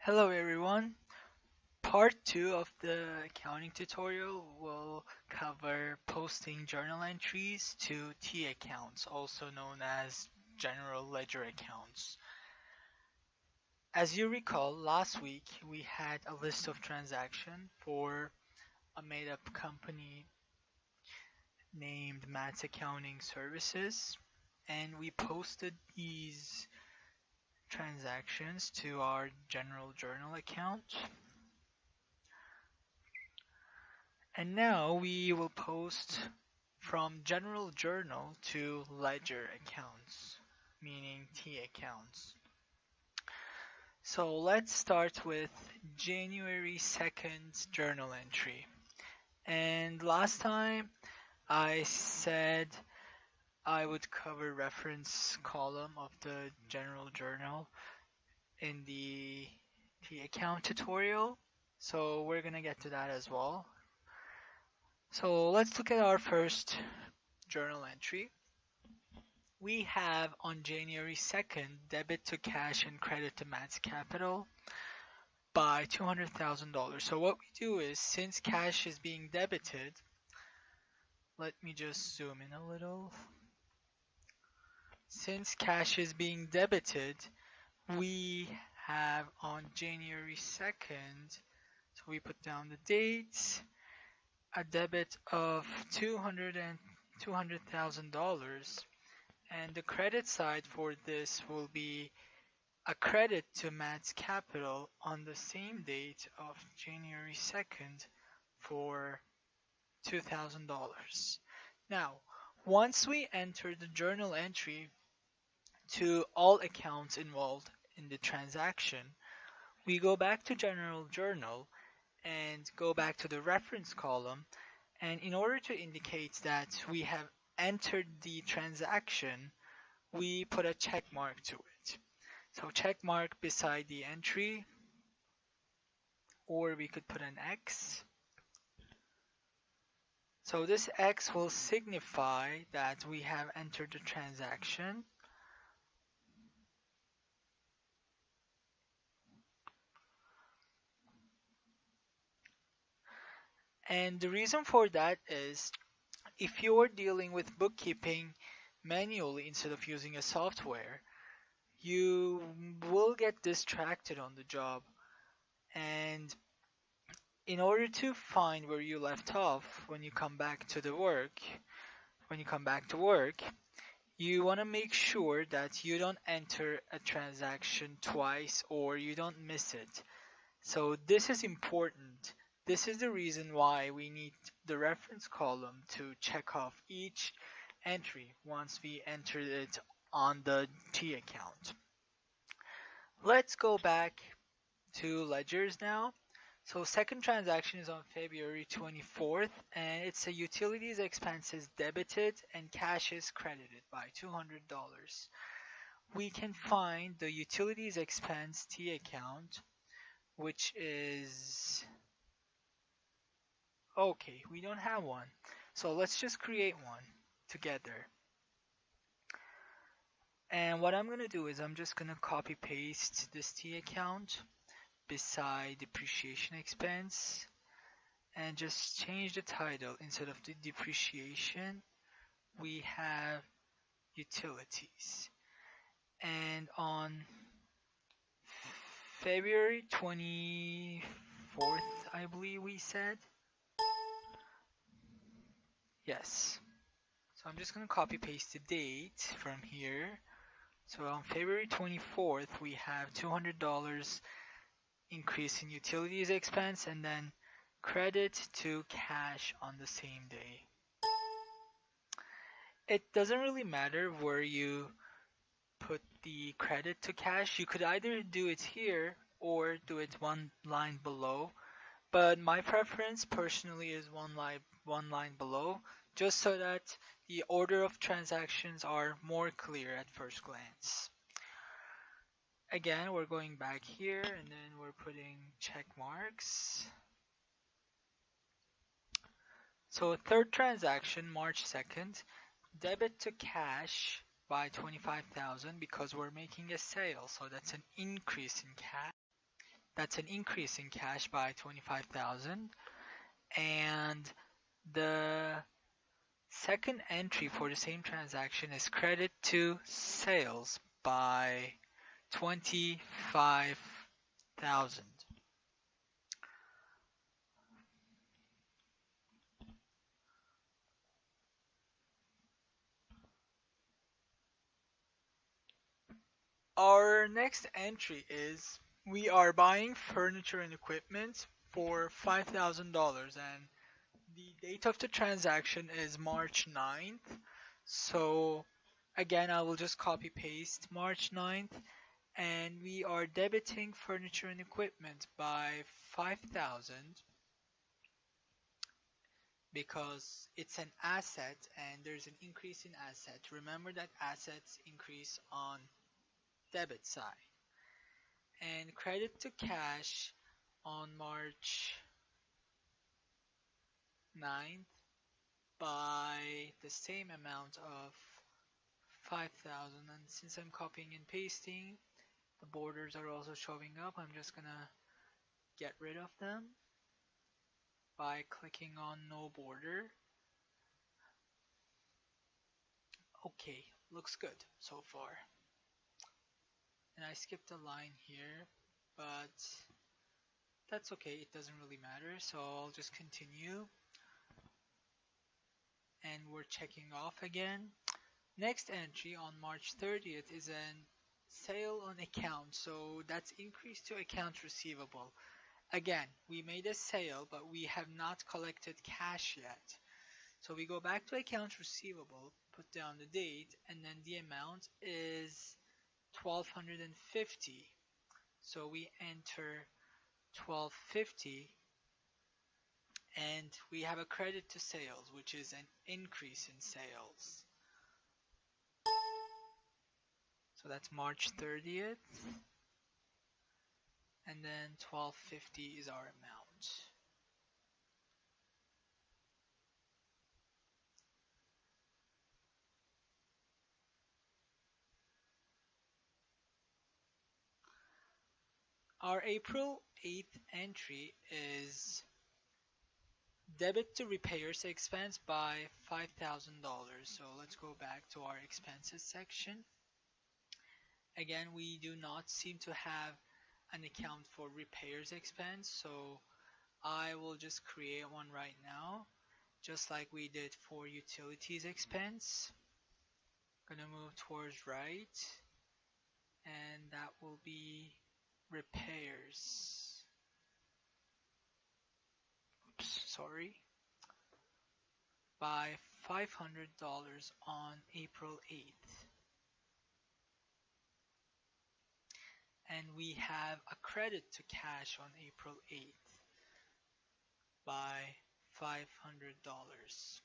Hello everyone. Part 2 of the accounting tutorial will cover posting journal entries to T accounts, also known as general ledger accounts. As you recall, last week we had a list of transactions for a made-up company named Mats Accounting Services, and we posted these transactions to our general journal account. And now we will post from general journal to ledger accounts, meaning T accounts. So let's start with January 2nd journal entry. And last time I said I would cover reference column of the general journal in the T account tutorial. So we're gonna get to that as well. So let's look at our first journal entry. We have on January 2nd debit to cash and credit to Mats Capital by $200,000. So what we do is, since cash is being debited, let me just zoom in a little. Since cash is being debited, we have on January 2nd, so we put down the date, a debit of $200,000, and the credit side for this will be a credit to Mats Capital on the same date of January 2nd for $2,000. Now, once we enter the journal entry to all accounts involved in the transaction, we go back to General Journal and go back to the reference column, and in order to indicate that we have entered the transaction, we put a check mark to it. So check mark beside the entry, or we could put an X. So this X will signify that we have entered the transaction. And the reason for that is, if you're dealing with bookkeeping manually instead of using a software, you will get distracted on the job. And in order to find where you left off when you come back to work, you want to make sure that you don't enter a transaction twice or you don't miss it. So this is important. This is the reason why we need the reference column to check off each entry once we enter it on the T account. Let's go back to ledgers now. So second transaction is on February 24th, and it's a utilities expenses debited and cash is credited by $200. We can find the utilities expense T account, which is, okay, we don't have one. So let's just create one together. And what I'm going to do is I'm just going to copy paste this T account beside depreciation expense and just change the title. Instead of the depreciation, we have utilities. And on February 24th, I believe we said. Yes. So I'm just going to copy paste the date from here. So on February 24th, we have $200 increase in utilities expense and then credit to cash on the same day. It doesn't really matter where you put the credit to cash. You could either do it here or do it one line below, but my preference personally is one line below, just so that the order of transactions are more clear at first glance. Again, we're going back here and then we're putting check marks. So third transaction, March 2nd, debit to cash by $25,000 because we're making a sale, so that's an increase in cash. That's an increase in cash by 25,000. And the second entry for the same transaction is credit to sales by 25,000. Our next entry is we are buying furniture and equipment for $5,000 and the date of the transaction is March 9th. So again, I will just copy paste March 9th and we are debiting furniture and equipment by 5,000 because it's an asset and there's an increase in asset. Remember that assets increase on debit side. And credit to cash on March 9th by the same amount of 5,000. And since I'm copying and pasting, the borders are also showing up. I'm just gonna get rid of them by clicking on no border. Okay, looks good so far. And I skipped a line here, but that's okay, it doesn't really matter, so I'll just continue. And we're checking off again. Next entry on March 30th is an sale on account, so that's increased to accounts receivable. Again, we made a sale, but we have not collected cash yet. So we go back to accounts receivable, put down the date, and then the amount is 1250. So we enter 1250 and we have a credit to sales, which is an increase in sales. So that's March 30th. And then 1250 is our amount. Our April 8th entry is debit to repairs expense by $5,000. So let's go back to our expenses section. Again, we do not seem to have an account for repairs expense, so I will just create one right now, just like we did for utilities expense. Gonna move towards right, and that will be repairs. Oops, sorry. By $500 on April 8th. And we have a credit to cash on April 8th by $500.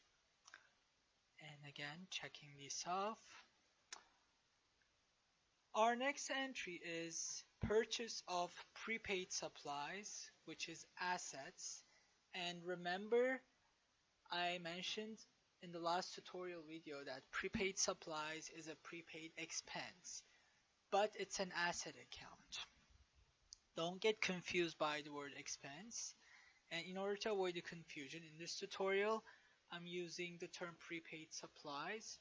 And again, checking this off. Our next entry is purchase of prepaid supplies, which is assets. And remember, I mentioned in the last tutorial video that prepaid supplies is a prepaid expense, but it's an asset account. Don't get confused by the word expense. And in order to avoid the confusion, in this tutorial, I'm using the term prepaid supplies,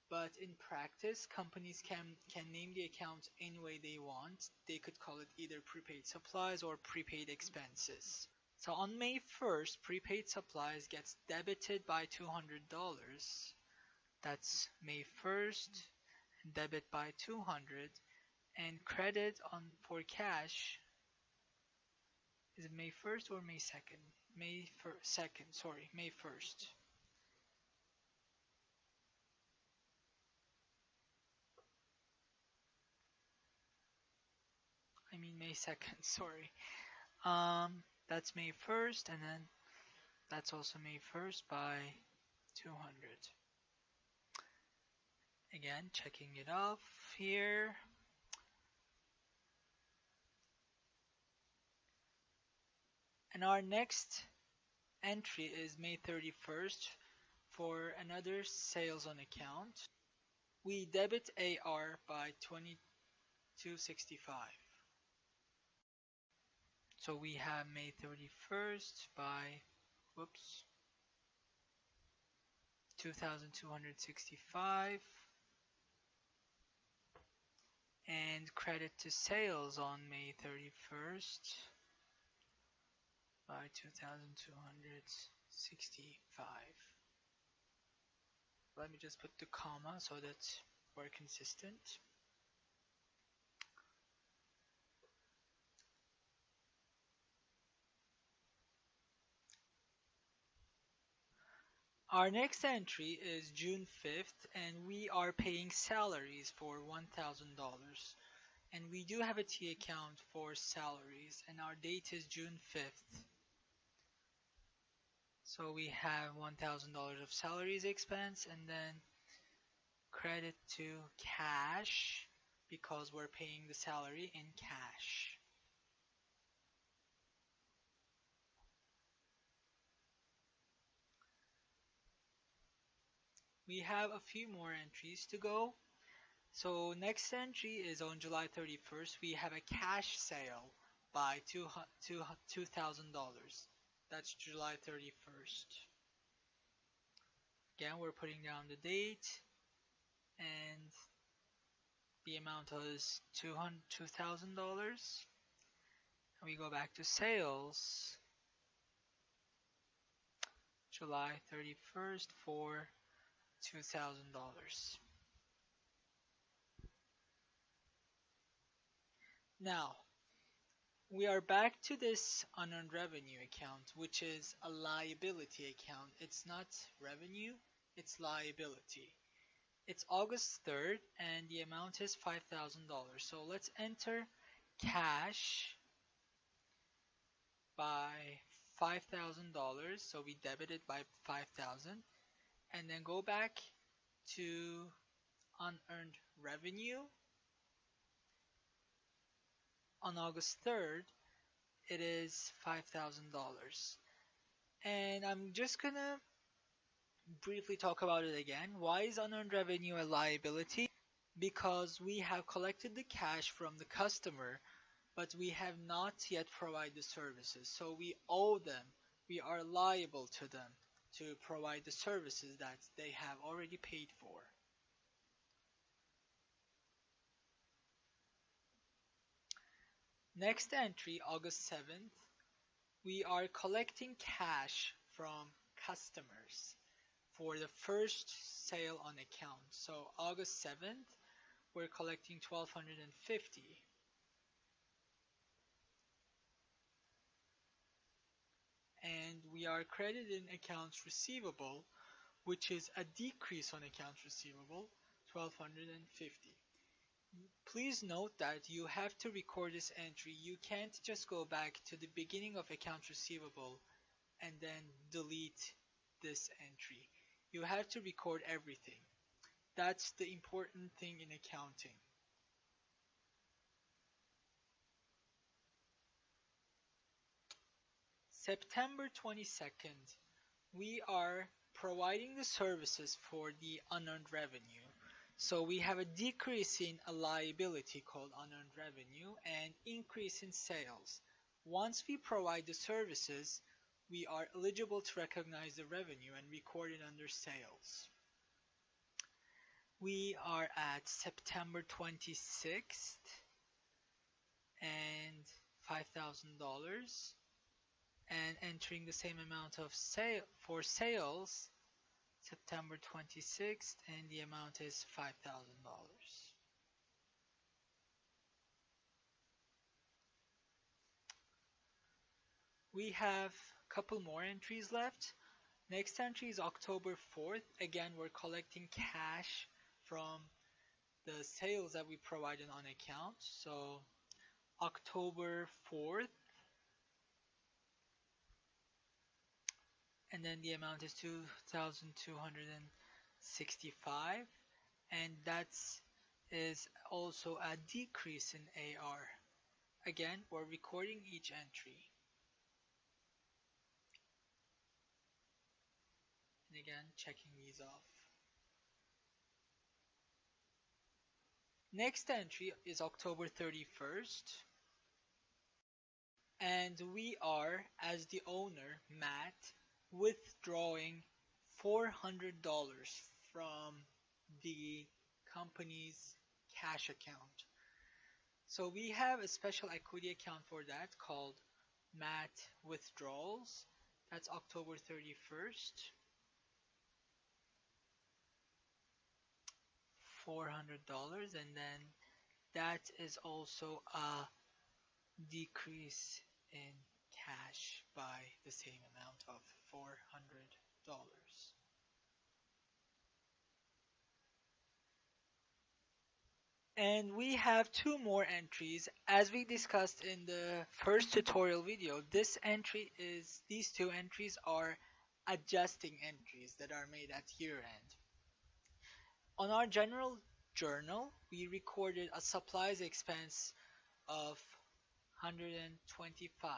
but in practice, companies can name the account any way they want. They could call it either prepaid supplies or prepaid expenses. So on May 1st, prepaid supplies gets debited by $200. That's May 1st, debit by 200, and credit on for cash. Is it May 1st or May 2nd? May 2nd, sorry, May 1st. I mean May 2nd, sorry. That's May 1st, and then that's also May 1st by 200. Again, checking it off here. And our next entry is May 31st for another sales on account. We debit AR by $22.65. So we have May 31st by, whoops, 2,265, and credit to sales on May 31st by 2,265. Let me just put the comma so that we're consistent. Our next entry is June 5th, and we are paying salaries for $1,000. And we do have a T account for salaries, and our date is June 5th. So we have $1,000 of salaries expense, and then credit to cash because we're paying the salary in cash. We have a few more entries to go. So next entry is on July 31st. We have a cash sale by $2,000. That's July 31st. Again, we're putting down the date, and the amount is $2,000. We go back to sales, July 31st for $2,000. Now, we are back to this unearned revenue account, which is a liability account. It's not revenue, it's liability. It's August 3rd, and the amount is $5,000. So let's enter cash by $5,000. So we debit it by 5,000, and then go back to unearned revenue. On August 3rd, it is $5,000. And I'm just gonna briefly talk about it again. Why is unearned revenue a liability? Because we have collected the cash from the customer, but we have not yet provided the services. So we owe them, we are liable to them to provide the services that they have already paid for. Next entry, August 7th, we are collecting cash from customers for the first sale on account. So August 7th, we're collecting $1,250. And we are crediting accounts receivable, which is a decrease on accounts receivable, $1,250. Please note that you have to record this entry. You can't just go back to the beginning of accounts receivable and then delete this entry. You have to record everything. That's the important thing in accounting. September 22nd, we are providing the services for the unearned revenue. So we have a decrease in a liability called unearned revenue and increase in sales. Once we provide the services, we are eligible to recognize the revenue and record it under sales. We are at September 26th and $5,000, and entering the same amount of for sales, September 26th, and the amount is $5,000. We have a couple more entries left. Next entry is October 4th. Again, we're collecting cash from the sales that we provided on account. So October 4th, and then the amount is 2,265, and that is also a decrease in AR. Again, we're recording each entry. And again, checking these off. Next entry is October 31st, and we are, as the owner, Matt, withdrawing $400 from the company's cash account. So we have a special equity account for that called Matt Withdrawals. That's October 31st. $400, and then that is also a decrease in cash by the same amount of $400. And we have two more entries. As we discussed in the first tutorial video, these two entries are adjusting entries that are made at year end. On our general journal, we recorded a supplies expense of 125.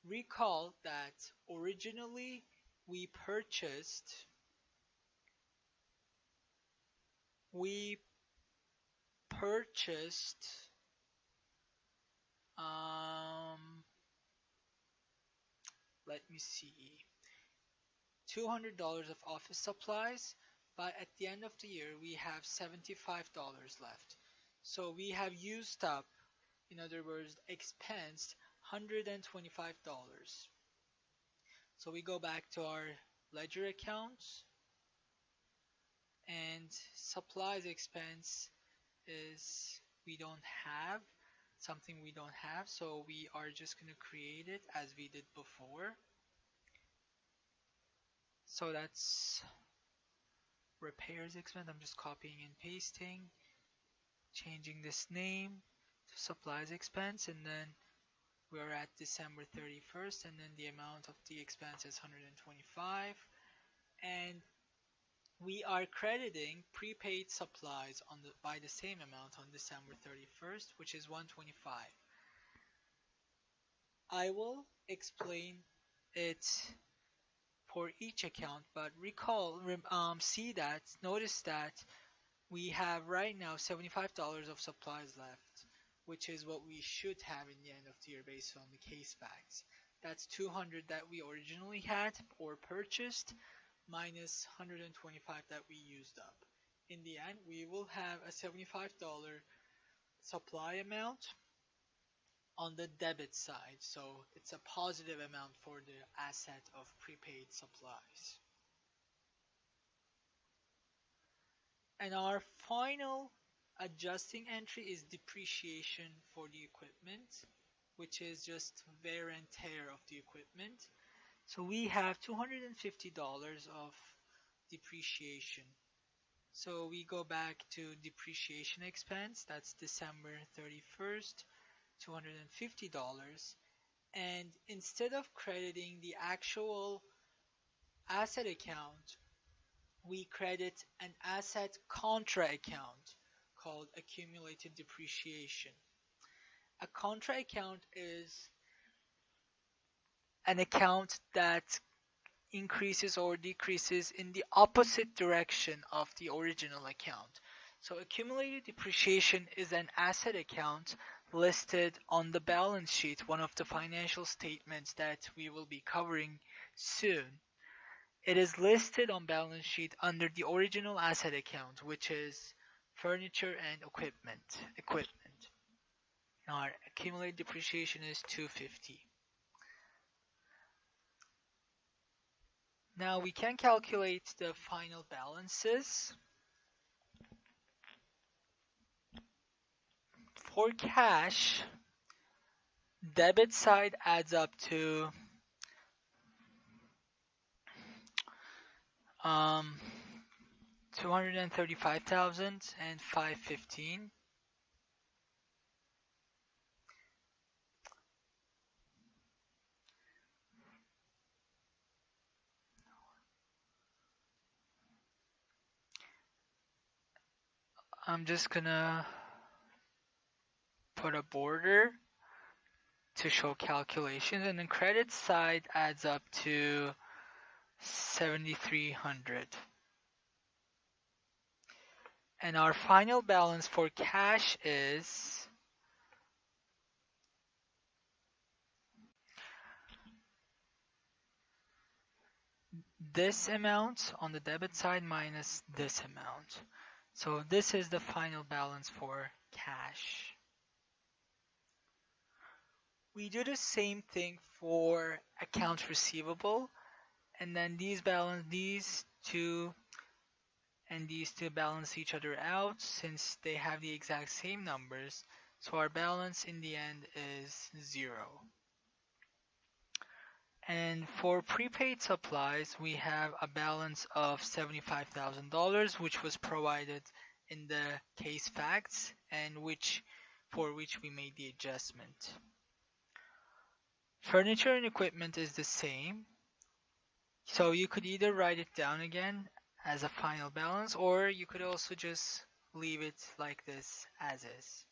Recall that originally we purchased let me see, $200 of office supplies, but at the end of the year we have $75 left. So we have used up, in other words, expensed $125. So we go back to our ledger accounts, and supplies expense is something we don't have, so we are just going to create it as we did before. So that's repairs expense. I'm just copying and pasting, changing this name to supplies expense, and then we're at December 31st, and then the amount of the expense is 125, and we are crediting prepaid supplies by the same amount on December 31st, which is 125. I will explain it for each account, but notice that we have right now $75 of supplies left, which is what we should have in the end of the year based on the case facts. That's 200 that we originally had or purchased minus 125 that we used up. In the end, we will have a $75 supply amount on the debit side, so it's a positive amount for the asset of prepaid supplies. And our final adjusting entry is depreciation for the equipment, which is just wear and tear of the equipment. So we have $250 of depreciation. So we go back to depreciation expense, that's December 31st, $250. And instead of crediting the actual asset account, we credit an asset contra account called accumulated depreciation. A contra account is an account that increases or decreases in the opposite direction of the original account. So accumulated depreciation is an asset account listed on the balance sheet, one of the financial statements that we will be covering soon. It is listed on balance sheet under the original asset account, which is furniture and equipment. Our accumulated depreciation is $250. Now we can calculate the final balances. For cash, debit side adds up to $235,515. I'm just gonna put a border to show calculations, and then credit side adds up to 7,300. And our final balance for cash is this amount on the debit side minus this amount. So this is the final balance for cash. We do the same thing for accounts receivable, and then these two and these two balance each other out since they have the exact same numbers. So our balance in the end is 0. And for prepaid supplies, we have a balance of $75,000, which was provided in the case facts and for which we made the adjustment. Furniture and equipment is the same. So you could either write it down again as a final balance, or you could also just leave it like this as is.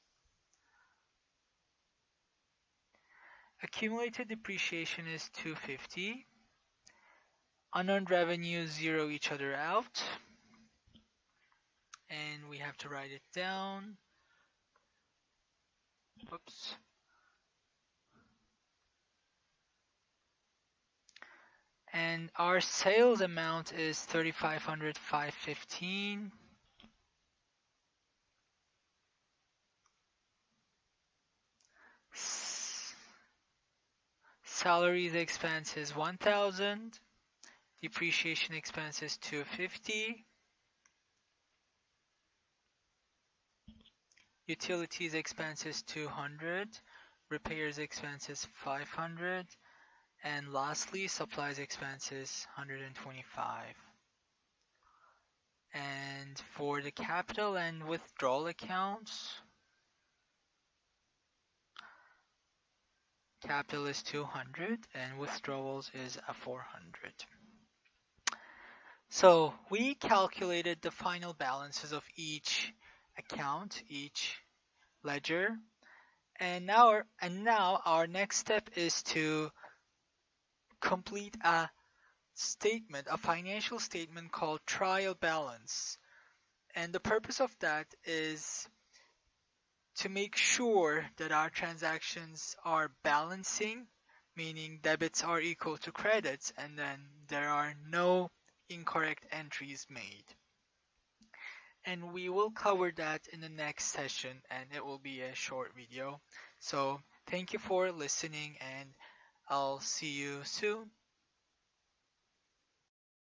Accumulated depreciation is $250. Unearned revenues zero each other out. And we have to write it down. Whoops. And our sales amount is $3,500, $515. Salaries expense is $1,000. Depreciation expense is $250. Utilities expense is $200. Repairs expense is $500. And lastly, supplies expense is $125. And for the capital and withdrawal accounts, capital is $200 and withdrawals is $400. So we calculated the final balances of each account, each ledger, and now our next step is to complete a financial statement called trial balance. And the purpose of that is to make sure that our transactions are balancing, meaning debits are equal to credits, and then there are no incorrect entries made. And we will cover that in the next session, and it will be a short video. So thank you for listening, and I'll see you soon.